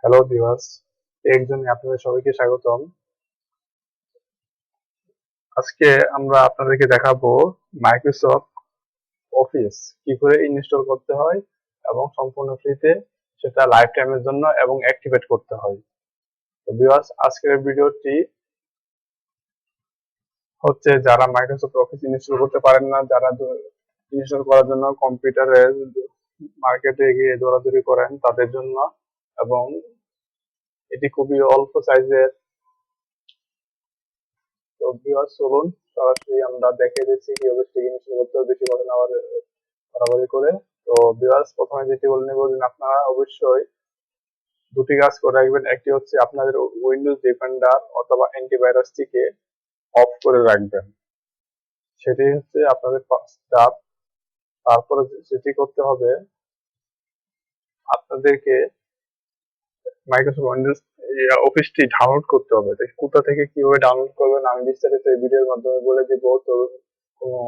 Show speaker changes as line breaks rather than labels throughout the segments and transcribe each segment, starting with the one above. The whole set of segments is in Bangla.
হ্যালো ভিউয়ার্স, একজনে আপনাদের সবাইকে স্বাগতম। আজকে আমরা আপনাদেরকে দেখাবো মাইক্রোসফট অফিস কি করে ইনস্টল করতে হয় এবং সম্পূর্ণ ফ্রিতে সেটা লাইফ টাইমের জন্য এবং অ্যাক্টিভেট করতে হয়। তো ভিউয়ার্স, আজকের ভিডিওটি হচ্ছে যারা মাইক্রোসফট অফিস ইনস্টল করতে পারেন না, যারা ইনস্টল করার জন্য কম্পিউটারে মার্কেটে গিয়ে দৌড়াদৌড়ি করেন তাদের জন্য। এবং এটি খুবই অল্প সাইজের। তো ভিউয়ার্স, চলুন সরাসরি আমরা দেখে দিচ্ছি কিভাবে স্টিকিং শুরু করতে হবে, বেশি কথা না বাড়াবাড়ি করে। তো ভিউয়ার্স, প্রথমে যেটি বলে নেব যে আপনারা অবশ্যই দুটি কাজ করে রাখবেন। একটি হচ্ছে আপনাদের উইন্ডোজ ডিফেন্ডার অথবা অ্যান্টিভাইরাসটিকে অফ করে রাখবেন, সেটি হচ্ছে আপনাদের ফার্স্ট ধাপ। তারপরে যেটি করতে হবে, আপনাদেরকে মাইক্রোসফট উইন্ডোজ অফিসটি ডাউনলোড করতে হবে। তো কোথা থেকে কিভাবে ডাউনলোড করবেন আমি বিস্তারিত এই ভিডিওর মাধ্যমে বলে দিব। তো কোনো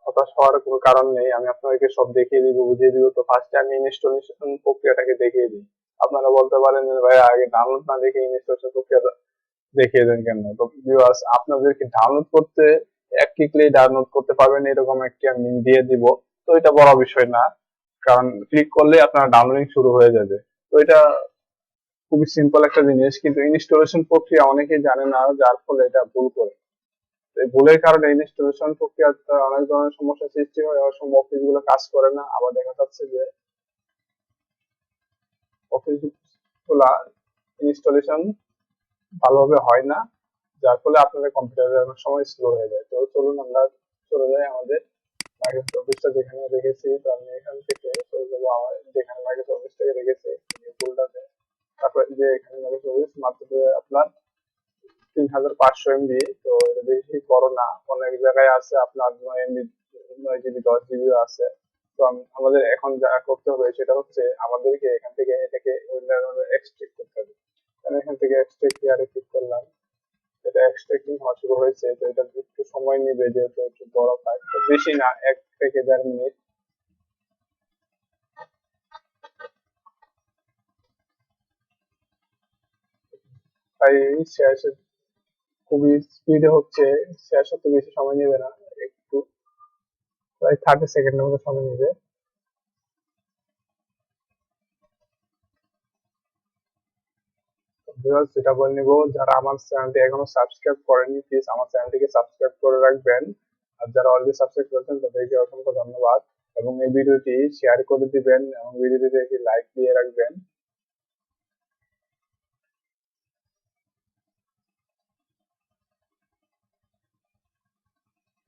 হতাশ হওয়ার কোনো কারণ নেই, আমি আপনাদেরকে সব দেখিয়ে দিব, বুঝিয়ে দিব। তো ফার্স্টে আমি ইনস্টলেশন প্রক্রিয়াটাকে দেখিয়ে দিই। আপনারা বলতে পারেন যে ভাই আগে ডাউনলোড না দেখে ইনস্টলেশন প্রক্রিয়াটা দেখিয়ে দেন কেন? তো ভিউয়ার্স, আপনাদেরকে ডাউনলোড করতে এক ক্লিকলেই ডাউনলোড করতে পারবেন এরকম একটি আমি লিংক দিয়ে দিব। তো এটা বড় বিষয় না, কারণ ক্লিক করলে আপনার ডাউনলোডিং শুরু হয়ে যাবে। তো এটা খুবই সিম্পল একটা জিনিস, কিন্তু ইনস্টলেশন প্রক্রিয়া অনেকেই জানে না, যার ফলে এটা ভুল করে। এই ভুলের কারণে ইনস্টলেশন প্রক্রিয়াতে অনেক ধরনের সমস্যার সৃষ্টি হয়। অনেক সময় অফিস গুলো কাজ করে না, আবার দেখা যাচ্ছে যে অফিস গুলা ইনস্টলেশন ভালোভাবে হয় না, যার ফলে আপনাদের কম্পিউটারের অনেক সময় স্লো হয়ে যায়। তো চলুন আমরা চলে যাই আমাদের মাইক্রোসফট অফিসটা যেখানে রেখেছি। তো আমি এখান থেকে চলে যাবো আমার যেখানে মাইক্রোসফট অফিসটাকে রেখেছি, এই ফোল্ডারে। তারপরে যে এখানে মাইক্রোসফট অফিস মাত্র আপনার 3500 MB। তো এটা বেশি বড় না, অনেক জায়গায় আছে আপনার 9 MB, 9 GB, 10 GB আছে। তো আমাদের এখন যা করতে হবে সেটা হচ্ছে আমাদেরকে এখান থেকে এটাকে এক্সট্রাক্ট করতে হবে। আমি এখান থেকে এক্সট্রাক্ট হিয়ারে ক্লিক করলাম, এটা এক্সট্রাক্টিং হওয়া শুরু হয়েছে। তো এটা একটু সময় নেবে, যেহেতু একটু বড় ফাইল, তো বেশি না, 1 থেকে 1.5 মিনিট। তাই শেষ খুবই স্পিডে হচ্ছে, শেষ হতে বেশি সময় নেবে না, একটু প্রায় 30 সেকেন্ডের মতো সময় নেবে। ভিউয়ার্স, যেটা বলে নিব, যারা আমার চ্যানেলটি এখনো সাবস্ক্রাইব করেনি প্লিজ আমার চ্যানেলটিকে সাবস্ক্রাইব করে রাখবেন। আর যারা অলরেডি সাবস্ক্রাইব করেছেন তাদেরকে অসংখ্য ধন্যবাদ। এবং এই ভিডিওটি শেয়ার করে দিবেন এবং ভিডিওটিতে একটি লাইক দিয়ে রাখবেন।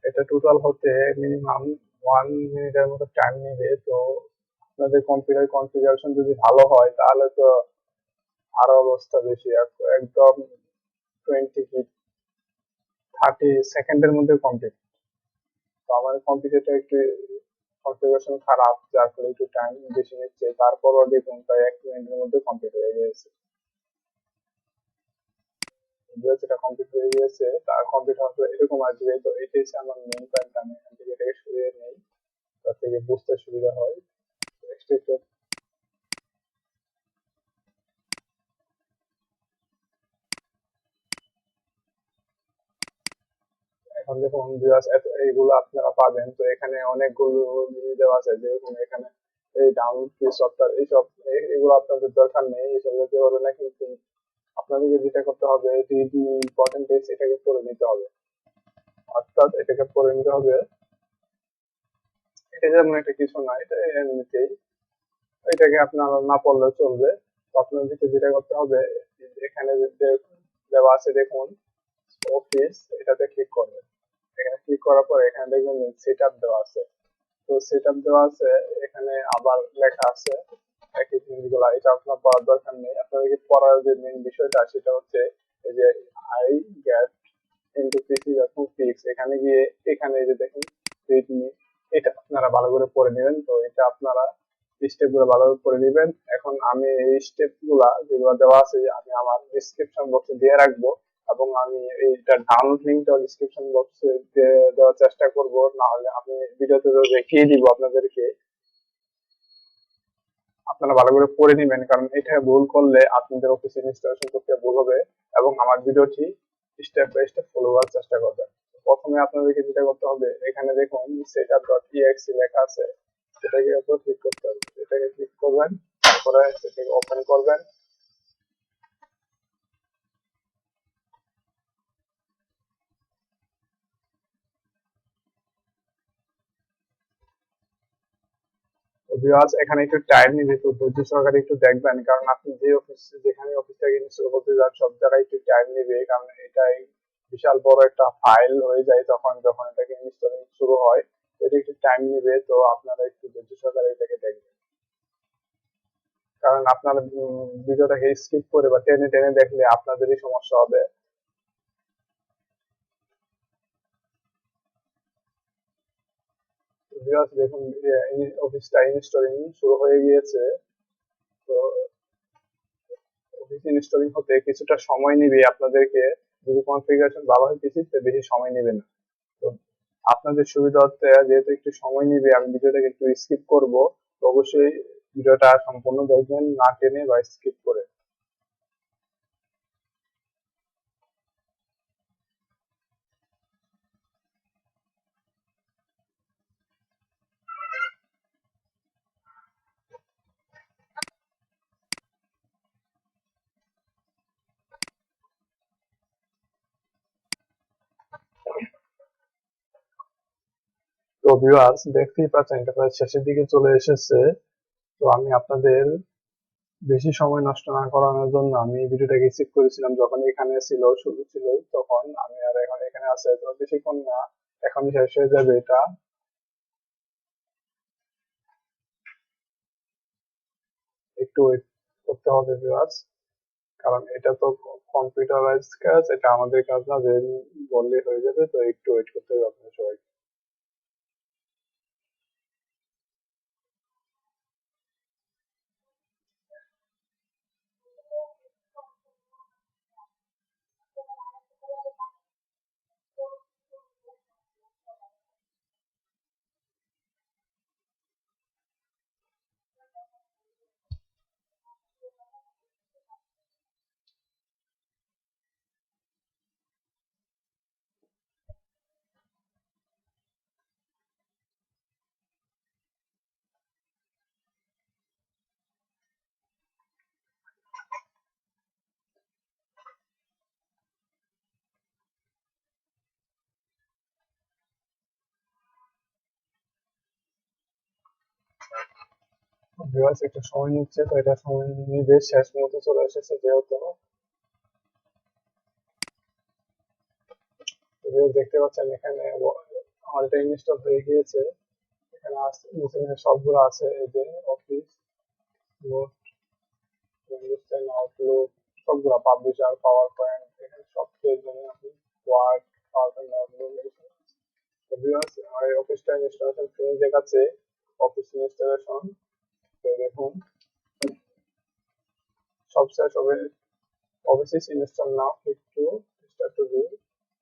এটা টোটাল হতে মিনিমাম 1 মিনিটের মতো টাইম নেবে। তো আপনাদের কম্পিউটার কনফিগারেশন যদি ভালো হয় তাহলে তো আরো অবস্থা বেশি, একদম 20 কি 30 সেকেন্ডের মধ্যে কমপ্লিট। তো আমার কম্পিউটারটা একটু কনফিগারেশন খারাপ, যার ফলে একটু টাইম বেশি নিচ্ছে। তারপরও দেখুন প্রায় 1 মিনিটের মধ্যে কমপ্লিট হয়ে গেছে। যেটা কমপ্লিট হয়ে গেছে তার কমপ্লিট হওয়ার পর এরকম আসবে। তো এটাই হচ্ছে আমার মেইন পয়েন্ট, আমি এখান থেকে এটাকে সরিয়ে নেই, তার থেকে বুঝতে সুবিধা হয়। এখন দেখুন ভিউয়ার্স, এইগুলো আপনারা পাবেন। তো এখানে অনেকগুলো জিনিস দেওয়া আছে, যেরকম এখানে এই ডাউনলোড ফ্রি সফটওয়্যার, এইসব এগুলো আপনাদের দরকার নেই, এইসব দিতে হবে না। কিন্তু আপনাদেরকে যেটা করতে হবে, রিডমি ইম্পর্টেন্ট টেক্সট এটাকে পড়ে নিতে হবে। অর্থাৎ এটাকে পড়ে নিতে হবে, এটা যেমন একটা কিছু না, এটা এমনিতেই, এটাকে আপনারা না পড়লেও চলবে। তো আপনাদেরকে যেটা করতে হবে, এখানে যে দেওয়া আছে দেখুন অফিস, এটাতে ক্লিক করবেন। এখানে ক্লিক করার পর এখানে দেখবেন সেট আপ দেওয়া আছে। তো সেট আপ দেওয়া আছে, এখানে আবার লেখা আছে একই জিনিসগুলা, এটা আপনার পড়ার দরকার নেই। আপনাদেরকে পড়ার যে মেন বিষয়টা সেটা হচ্ছে এই যে আই গেট ইনটু পিসি যখন ফিক্স, এখানে গিয়ে এখানে এই যে দেখুন রিডমি, এটা আপনারা ভালো করে পড়ে নেবেন। তো এটা আপনারা স্টেপ গুলো ভালো করে পড়ে নেবেন। এখন আমি এই স্টেপ গুলা যেগুলো দেওয়া আছে আমি আমার ডিসক্রিপশন বক্সে দিয়ে রাখবো, এবং আমি এইটা ডাউনলোড লিঙ্কটা ডিসক্রিপশন বক্সে দেওয়ার চেষ্টা করব, না হলে আমি ভিডিওতে দেখিয়ে দিব আপনাদেরকে। আপনারা ভালো করে পড়ে নেবেন, কারণ এটা ভুল করলে আপনাদের অফিস ইনস্টলেশন করতে ভুল হবে। এবং আমার ভিডিওটি স্টেপ বাই স্টেপ ফলো করার চেষ্টা করবেন। প্রথমে আপনাদেরকে যেটা করতে হবে, এখানে দেখুন setup.exe লেখা আছে, সেটাকে উপর ক্লিক করতে হবে। এটাকে ক্লিক করবেন, তারপরে সেটাকে ওপেন করবেন। ভিউয়ার্স, এখানে একটু টাইম নিবে, তো ধৈর্য সহকারে একটু দেখবেন, কারণ আপনি যে অফিস যেখানে অফিসটাকে ইনস্টল করতে যান সব জায়গায় একটু টাইম নিবে, কারণ এটাই বিশাল বড় একটা ফাইল হয়ে যায় তখন যখন এটাকে ইনস্টলিং শুরু হয়। তো এটা একটু টাইম নিবে, তো আপনারা একটু ধৈর্য সহকারে এটাকে দেখবেন, কারণ আপনার ভিডিওটাকে স্কিপ করে বা টেনে টেনে দেখলে আপনাদেরই সমস্যা হবে। ভিউয়ার্স দেখুন, অফিসটা ইনস্টলিং শুরু হয়ে গিয়েছে। তো অফিস ইনস্টলিং হতে কিছুটা সময় নিবে আপনাদেরকে। যদি কনফিগারেশন ভালো হয় পিসিতে বেশি সময় নেবে না। তো আপনাদের সুবিধার্থে যেহেতু একটু সময় নিবে, আমি ভিডিওটাকে একটু স্কিপ করব। তো অবশ্যই ভিডিওটা সম্পূর্ণ দেখবেন, না টেনে বা স্কিপ করে। তো ভিউয়ার্স দেখতেই পাচ্ছেন, এটা প্রায় শেষের দিকে চলে এসেছে। তো আমি আপনাদের বেশি সময় নষ্ট না করানোর জন্য আমি এই ভিডিওটাকে স্কিপ করেছিলাম, যখন এখানে ছিল শুরু ছিল তখন। আমি আর এখন এখানে আছে, তো বেশিক্ষণ না, এখনই শেষ হয়ে যাবে এটা। একটু ওয়েট করতে হবে ভিউয়ার্স, কারণ এটা তো কম্পিউটারাইজ কাজ, এটা আমাদের কাজ না যে বললেই হয়ে যাবে। তো একটু ওয়েট করতে হবে আপনার সবাই। ভিউয়ার্স একটু সময় নিচ্ছে, তো এটা সময় নিবে, শেষ মুহূর্তে চলে এসেছে যেহেতু। ভিউয়ার্স দেখতে পাচ্ছেন এখানে আমার এটা ইনস্টল হয়ে গিয়েছে। এখানে আছে, নিচে নিচে সবগুলো আছে, এই যে অফিস, নোট, উইন্ডোজ 10, আউটলুক, সবগুলো পাবলিশার, পাওয়ার পয়েন্ট, এখানে সব পেয়ে যাবেন আপনি। Word, PowerPoint, Outlook. তো ভিউয়ার্স আমার এই অফিসটা ইনস্টলেশন ফিনিশ দেখাচ্ছে, অফিস ইনস্টলেশন। তো দেখুন সব শেষ হবে। Office install now, click to start to view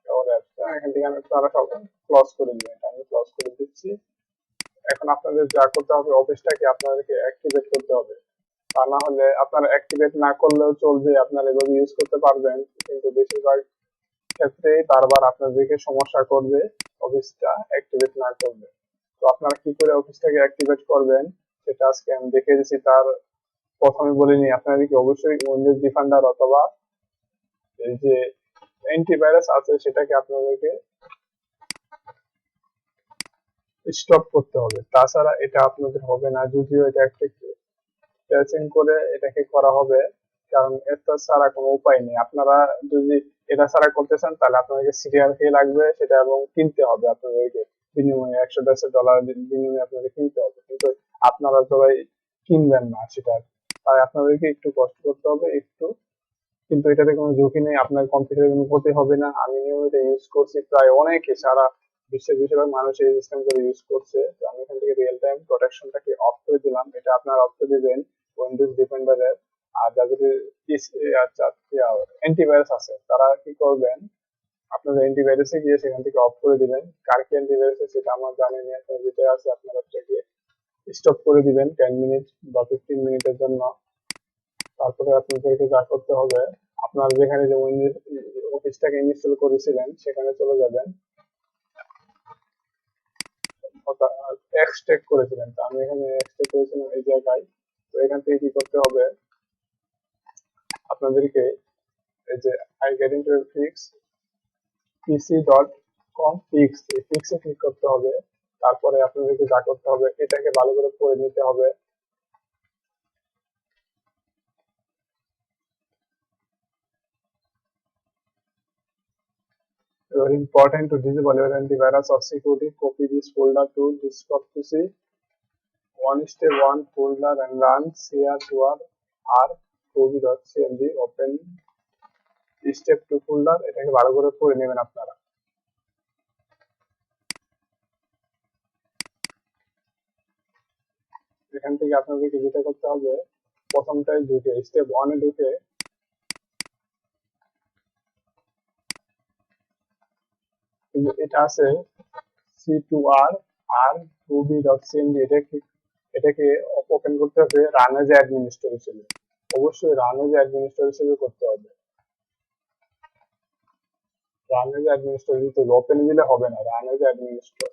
our apps. এখান থেকে আমি আপনারা সব ক্লোজ করে দিবেন, এটা আমি ক্লোজ করে দিচ্ছি। এখন আপনাদের যা করতে হবে, অফিসটাকে আপনাদেরকে অ্যাক্টিভেট করতে হবে। তা না হলে আপনারা অ্যাক্টিভেট না করলেও চলবে, আপনারা এভাবে ইউজ করতে পারবেন, কিন্তু বেশিরভাগ ক্ষেত্রেই বারবার আপনাদেরকে সমস্যা করবে অফিসটা অ্যাক্টিভেট না করবে। তো আপনারা কি করে অফিসটাকে অ্যাক্টিভেট করবেন সেটা আজকে আমি দেখিয়ে দিচ্ছি। তার প্রথমে বলিনি, আপনাদেরকে অবশ্যই উইন্ডোজ ডিফেন্ডার অথবা এই যে অ্যান্টিভাইরাস আছে সেটাকে আপনাদেরকে স্টপ করতে হবে, তাছাড়া এটা আপনাদের হবে না। যদিও এটা একটা প্যাচিং করে এটাকে করা হবে, কারণ এটা ছাড়া কোনো উপায় নেই। আপনারা যদি এটা ছাড়া করতে চান তাহলে আপনাদেরকে সিরিয়াল ফি লাগবে সেটা, এবং কিনতে হবে আপনাদেরকে বিনিময়ে, $100-150 বিনিময়ে আপনাদের কিনতে হবে। কিন্তু আপনারা সবাই কিনবেন না সেটা, তাই আপনাদেরকে একটু কষ্ট করতে হবে একটু। কিন্তু এটাতে কোনো ঝুঁকি নেই, আপনার কম্পিউটারে কোনো ক্ষতি হবে না। আমি নিয়মিত ইউজ করছি, প্রায় অনেকে সারা বিশ্বের বেশিরভাগ মানুষ এই সিস্টেম করে ইউজ করছে। তো আমি এখান থেকে রিয়েল টাইম প্রোটেকশনটাকে অফ করে দিলাম, এটা আপনারা অফ করে দিবেন উইন্ডোজ ডিফেন্ডারের। আর যাদের অ্যান্টিভাইরাস আছে তারা কি করবেন, আপনাদের অ্যান্টিভাইরাসে গিয়ে সেখান থেকে অফ করে দিবেন। কার কি অ্যান্টিভাইরাস সেটা আমার জানি না, আপনার যেটা আছে আপনারা থেকে স্টপ করে দিবেন 10 মিনিট বা 15 মিনিটের জন্য। তারপরে আপনাদেরকে যা করতে হবে, আপনার যেখানে যে অফিসটাকে ইনস্টল করেছিলেন সেখানে চলে যাবেন, এক্সট্রাক্ট করেছিলেন, তো আমি এখানে এক্সট্রাক্ট করেছিলাম এই জায়গায়। তো এখান থেকে কি করতে হবে আপনাদেরকে, এই যে I get into fix pc.com fix, এই ফিক্সে ক্লিক করতে হবে। তারপরে আপনাদেরকে যা করতে হবে, এটাকে ভালো করে পড়ে নিতে হবে। Very important to disable your antivirus or security. Copy this folder to desktop PC. One step one folder and run share to r2b.cmd. Open step 2 folder. এটাকে ভালো করে পড়ে নেবেন আপনারা। এখান থেকে আপনাদেরকে যেটা করতে হবে, প্রথমটায় ঢুকে স্টেপ 1 এ ঢুকে এটা আছে c2r r2b.cmd, এটাকে ওপেন করতে হবে রান এজ অ্যাডমিনিস্ট্রেটর হিসেবে। অবশ্যই রান এজ অ্যাডমিনিস্ট্রেটর হিসেবে করতে হবে। রান এজ অ্যাডমিনিস্ট্রেটর দিতে ওপেন দিলে হবে না, রান এজ অ্যাডমিনিস্ট্রেটর।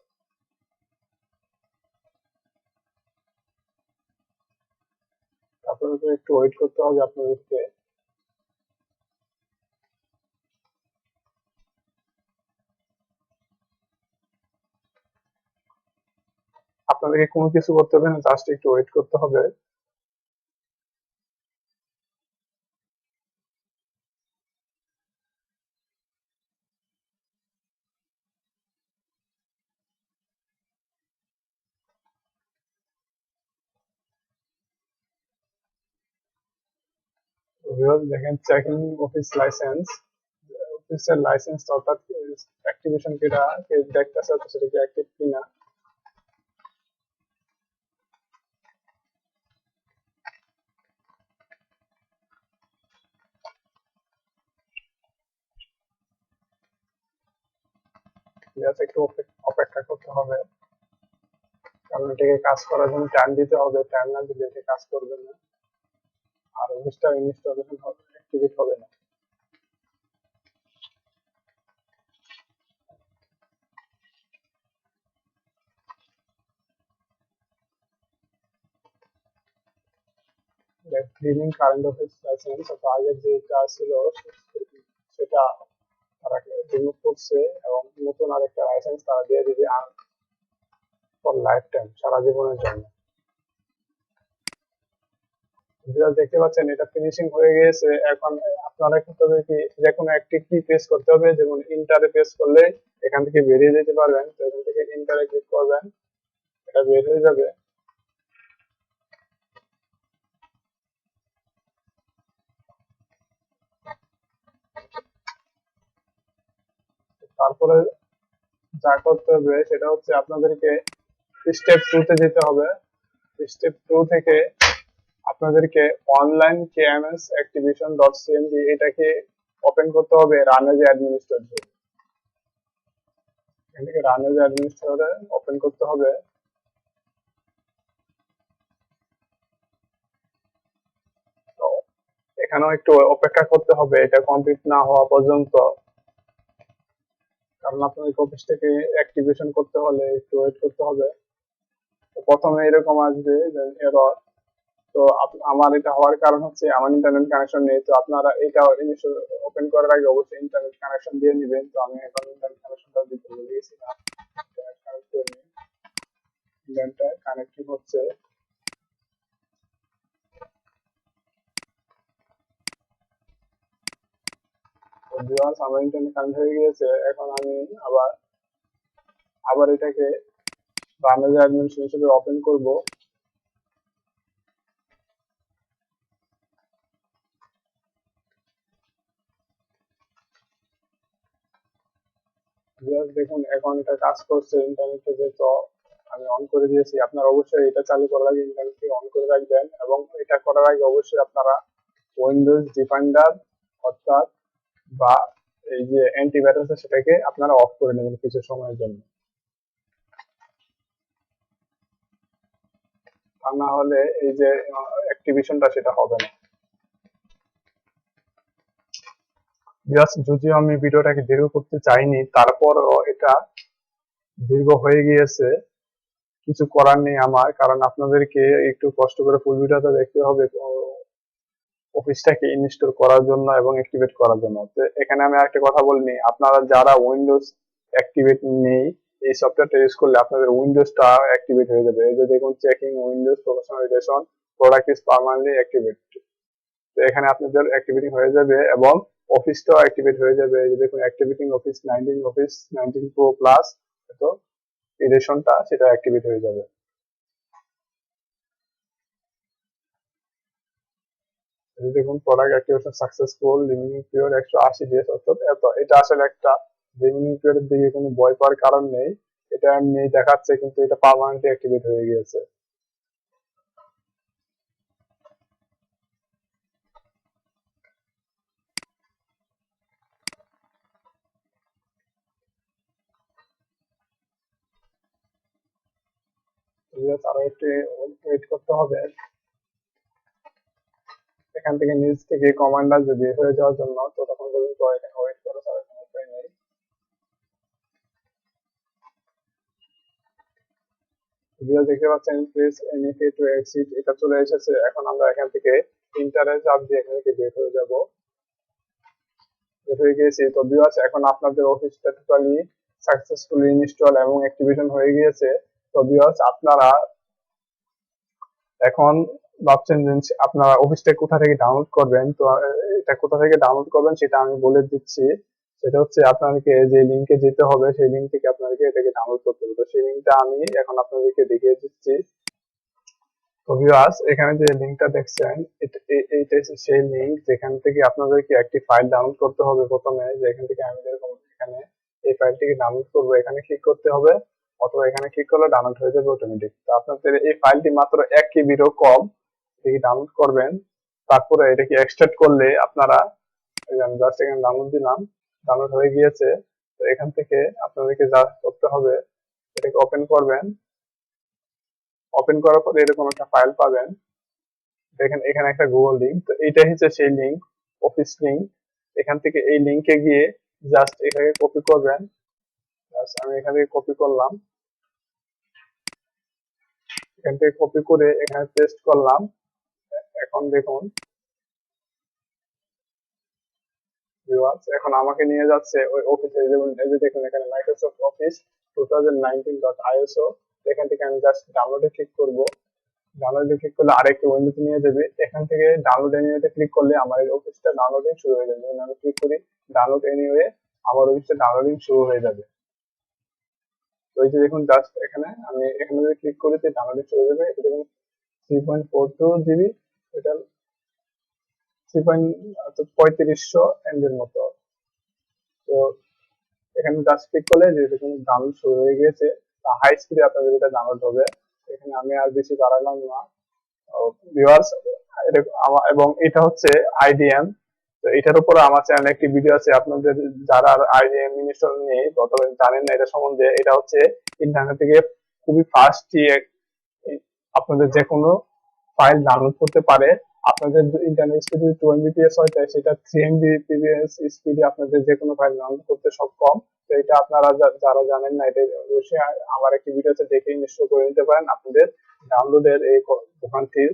তারপরে একটু ওয়েট করতে হবে আপনাদেরকে। আপনাদেরকে কোনো কিছু করতে হবে না, জাস্ট একটু ওয়েট করতে হবে। দেখেন চেকিং অফিস লাইসেন্স, অফিসের লাইসেন্স অর্থাৎ অ্যাক্টিভেশন কিটা দেখতেছে সেটা কি অ্যাক্টিভ কিনা। একটু অপেক্ষা করতে হবে, কারণ এটাকে কাজ করার জন্য টাইম দিতে হবে, টাইম না দিলে এটা কাজ করবে না আর অফিসটা ইনস্টলেশন হবে, অ্যাক্টিভেট হবে না। ক্লিনিং কারেন্ট অফিস লাইসেন্স, আগের যেটা ছিল সেটা তারা রিমুভ করছে এবং নতুন আরেকটা লাইসেন্স তারা দিয়ে দিবে ফর লাইফ টাইম, সারা জীবনের জন্য। দেখতে পাচ্ছেন এটা ফিনিশিং হয়ে গিয়েছে। এখন আপনারা করতে হবে কি, যে কোনো একটি কি প্রেস করতে হবে, যেমন ইন্টারে প্রেস করলে এখান থেকে বেরিয়ে যেতে পারবেন। তো এখান থেকে ইন্টারে ক্লিক করবেন, এটা বের হয়ে যাবে। তারপরে যা করতে হবে সেটা হচ্ছে আপনাদেরকে স্টেপ 2 তে যেতে হবে। স্টেপ 2 থেকে আপনাদেরকে online KMS activation dot CMD এটাকে ওপেন করতে হবে রান এজ অ্যাডমিনিস্ট্রেটর। এখান থেকে রান এজ অ্যাডমিনিস্ট্রেটর ওপেন করতে হবে। তো এখানেও একটু অপেক্ষা করতে হবে এটা কমপ্লিট না হওয়া পর্যন্ত, কারণ আপনাদের অফিস থেকে অ্যাক্টিভেশন করতে হলে একটু ওয়েট করতে হবে। তো প্রথমে এরকম আসবে যে এরর। তো আমার এটা হওয়ার কারণ হচ্ছে আমার ইন্টারনেট কানেকশন নেই। তো আপনারা এটা ওপেন করার আগে অবশ্যই ইন্টারনেট কানেকশন দিয়ে নেবেন। তো আমি এখন ইন্টারনেট কানেকশনটা দিতে ভুলে গেছিলাম, ইন্টারনেট কানেক্ট করে নিই। ইন্টারনেটটা কানেক্টিং হচ্ছে। তো ভিউয়ার্স আমার ইন্টারনেট কানেক্ট হয়ে গিয়েছে। এখন আমি আবার আবার এটাকে বাংলাদেশ অ্যাডমিনিস্ট্রেশন হিসেবে ওপেন করব। দেখুন এখন এটা কাজ করছে ইন্টারনেটে, যেহেতু আমি অন করে দিয়েছি। আপনারা অবশ্যই এটা চালু করার আগে ইন্টারনেটকে অন করে রাখবেন, এবং এটা করার আগে অবশ্যই আপনারা উইন্ডোজ ডিফেন্ডার অর্থাৎ বা এই যে অ্যান্টিভাইরাস সেটাকে আপনারা অফ করে নেবেন কিছু সময়ের জন্য। তা না হলে এই যে অ্যাক্টিভেশনটা সেটা হবে না। যদিও আমি ভিডিওটাকে দীর্ঘ করতে চাইনি, তারপর এটা দীর্ঘ হয়ে গিয়েছে, কিছু করার নেই আমার, কারণ আপনাদেরকে একটু কষ্ট করে ফুল ভিডিওটা দেখতে হবে অফিসটাকে ইনস্টল করার জন্য এবং অ্যাক্টিভেট করার জন্য। তো এখানে আমি আরেকটা কথা বলিনি, আপনারা যারা উইন্ডোজ অ্যাক্টিভেট নেই, এই সফটওয়্যারটা ইউজ করলে আপনাদের উইন্ডোজটা অ্যাক্টিভেট হয়ে যাবে। এই যে দেখুন, checking Windows professional edition, product is permanently activate. তো এখানে আপনাদের অ্যাক্টিভিটি হয়ে যাবে এবং অফিসটাও অ্যাক্টিভেট হয়ে যাবে। এই যে দেখুন, activating office 19, office 19 pro plus, তো এডিশনটা সেটা অ্যাক্টিভেট হয়ে যাবে। দেখুন, product activation successful, remaining period 180 days, অর্থাৎ এত। এটা আসলে একটা রিমেইনিং পিরিয়ডের দিকে কোনো ভয় পাওয়ার কারণ নেই, এটা এমনি দেখাচ্ছে, কিন্তু এটা পার্মানেন্টলি অ্যাক্টিভেট হয়ে গিয়েছে। আরো একটু ওয়েট করতে হবে, এখান থেকে নিচ থেকে কমান্ড আসবে বের হয়ে যাওয়ার জন্য, তো তখন পর্যন্ত এখানে ওয়েট করে তার কোনো উপায় নেই। দেখতে পাচ্ছেন, প্লিজ এনইকে টু এক্সিট, এটা চলে এসেছে। এখন আমরা এখান থেকে ইন্টারে চাপ দিয়ে এখান থেকে বের হয়ে যাব, বের হয়ে গিয়েছি। তো ভিউয়ার্স, এখন আপনাদের অফিসটা টোটালি সাকসেসফুলি ইনস্টল এবং অ্যাক্টিভেশন হয়ে গিয়েছে। তো ভিউয়ার্স, আপনারা এখন ভাবছেন যে আপনারা অফিসটা কোথা থেকে ডাউনলোড করবেন। তো এটা কোথা থেকে ডাউনলোড করবেন সেটা আমি বলে দিচ্ছি। সেটা হচ্ছে, আপনাদেরকে যে লিঙ্কে যেতে হবে, সেই লিঙ্ক থেকে আপনাদেরকে এটাকে ডাউনলোড করতে হবে। তো সেই লিঙ্কটা আমি এখন আপনাদেরকে দেখিয়ে দিচ্ছি। তো ভিউয়ার্স, এখানে যে লিঙ্কটা দেখছেন, এইটা হচ্ছে সেই লিঙ্ক যেখান থেকে আপনাদেরকে একটি ফাইল ডাউনলোড করতে হবে। প্রথমে যে এখান থেকে আমি যেরকম এখানে এই ফাইলটিকে ডাউনলোড করবো, এখানে ক্লিক করতে হবে, অথবা এখানে ক্লিক করলে ডাউনলোড হয়ে যাবে অটোমেটিক। তো আপনাদের এই ফাইলটি মাত্র 1 কেবিরও কম, এটাকে ডাউনলোড করবেন। তারপরে এটাকে এক্সট্রাক্ট করলে আপনারা, আমি জাস্ট এখানে ডাউনলোড দিলাম, ডাউনলোড হয়ে গিয়েছে। তো এখান থেকে আপনাদেরকে যা করতে হবে, এটাকে ওপেন করবেন। ওপেন করার পরে এরকম একটা ফাইল পাবেন, দেখেন এখানে একটা গুগল লিঙ্ক। তো এইটা হচ্ছে সেই লিঙ্ক, অফিস লিঙ্ক। এখান থেকে এই লিঙ্কে গিয়ে জাস্ট এখানে কপি করবেন। আমি এখান থেকে কপি করলাম, এখান থেকে কপি করে এখানে পেস্ট করলাম। এখন দেখুন ভিউয়ার্স, এখন আমাকে নিয়ে যাচ্ছে ওই অফিসে। যেমন এই যে দেখুন, এখানে মাইক্রোসফট অফিস 2019.iso। এখান থেকে আমি জাস্ট ডাউনলোডে ক্লিক করব। ডাউনলোডে ক্লিক করলে আরেকটি উইন্ডোতে নিয়ে যাবে। এখান থেকে ডাউনলোড এনিওয়েতে ক্লিক করলে আমার এই অফিসটা ডাউনলোডিং শুরু হয়ে যাবে। আমি ক্লিক করি ডাউনলোড এনিওয়ে, আমার অফিসটা ডাউনলোডিং শুরু হয়ে যাবে। তো এই যে দেখুন, জাস্ট এখানে আমি এখানে যদি ক্লিক করি, ডাউনলোডিং শুরু হয়ে যাবে। এটা দেখুন 3.42 জিবি, এটা 3500 এমবি এর মতো। তো এখানে জাস্ট ক্লিক করলে যে দেখুন ডাউনলোড শুরু হয়ে গিয়েছে। হাই স্পিডে আপনাদের এটা ডাউনলোড হবে। এখানে আমি আর বেশি বাড়ালাম না ভিউয়ার্স। এবং এটা হচ্ছে আইডিএম। তো এটার উপরে আমার চ্যানেলে একটি ভিডিও আছে, আপনাদের যারা আইডিএম ইনস্টল নেই অথবা জানেন না এটা সম্বন্ধে, এটা হচ্ছে ইন্টারনেট থেকে খুবই ফাস্ট আপনাদের যে কোনো ফাইল ডাউনলোড করতে পারে। আপনাদের ইন্টারনেট স্পিড যদি 2 Mbps হয়, তাই সেটা 3 Mbps স্পিডে আপনাদের যে কোনো ফাইল ডাউনলোড করতে সক্ষম। তো এটা আপনারা যারা জানেন না, এটা অবশ্যই আমার একটি ভিডিওতে দেখে ইনস্টল করে নিতে পারেন। আপনাদের ডাউনলোডের এই ভোগান্তির,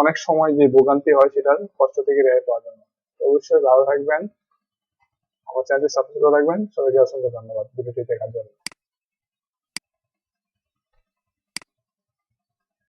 অনেক সময় যে ভোগান্তি হয় সেটার কষ্ট থেকে রেহাই পাওয়ার জন্য। অবশ্যই ভালো থাকবেন, আমার চ্যানেলটি সাবস্ক্রাইব করে রাখবেন। সবাইকে অসংখ্য ধন্যবাদ ভিডিওটি দেখার জন্য।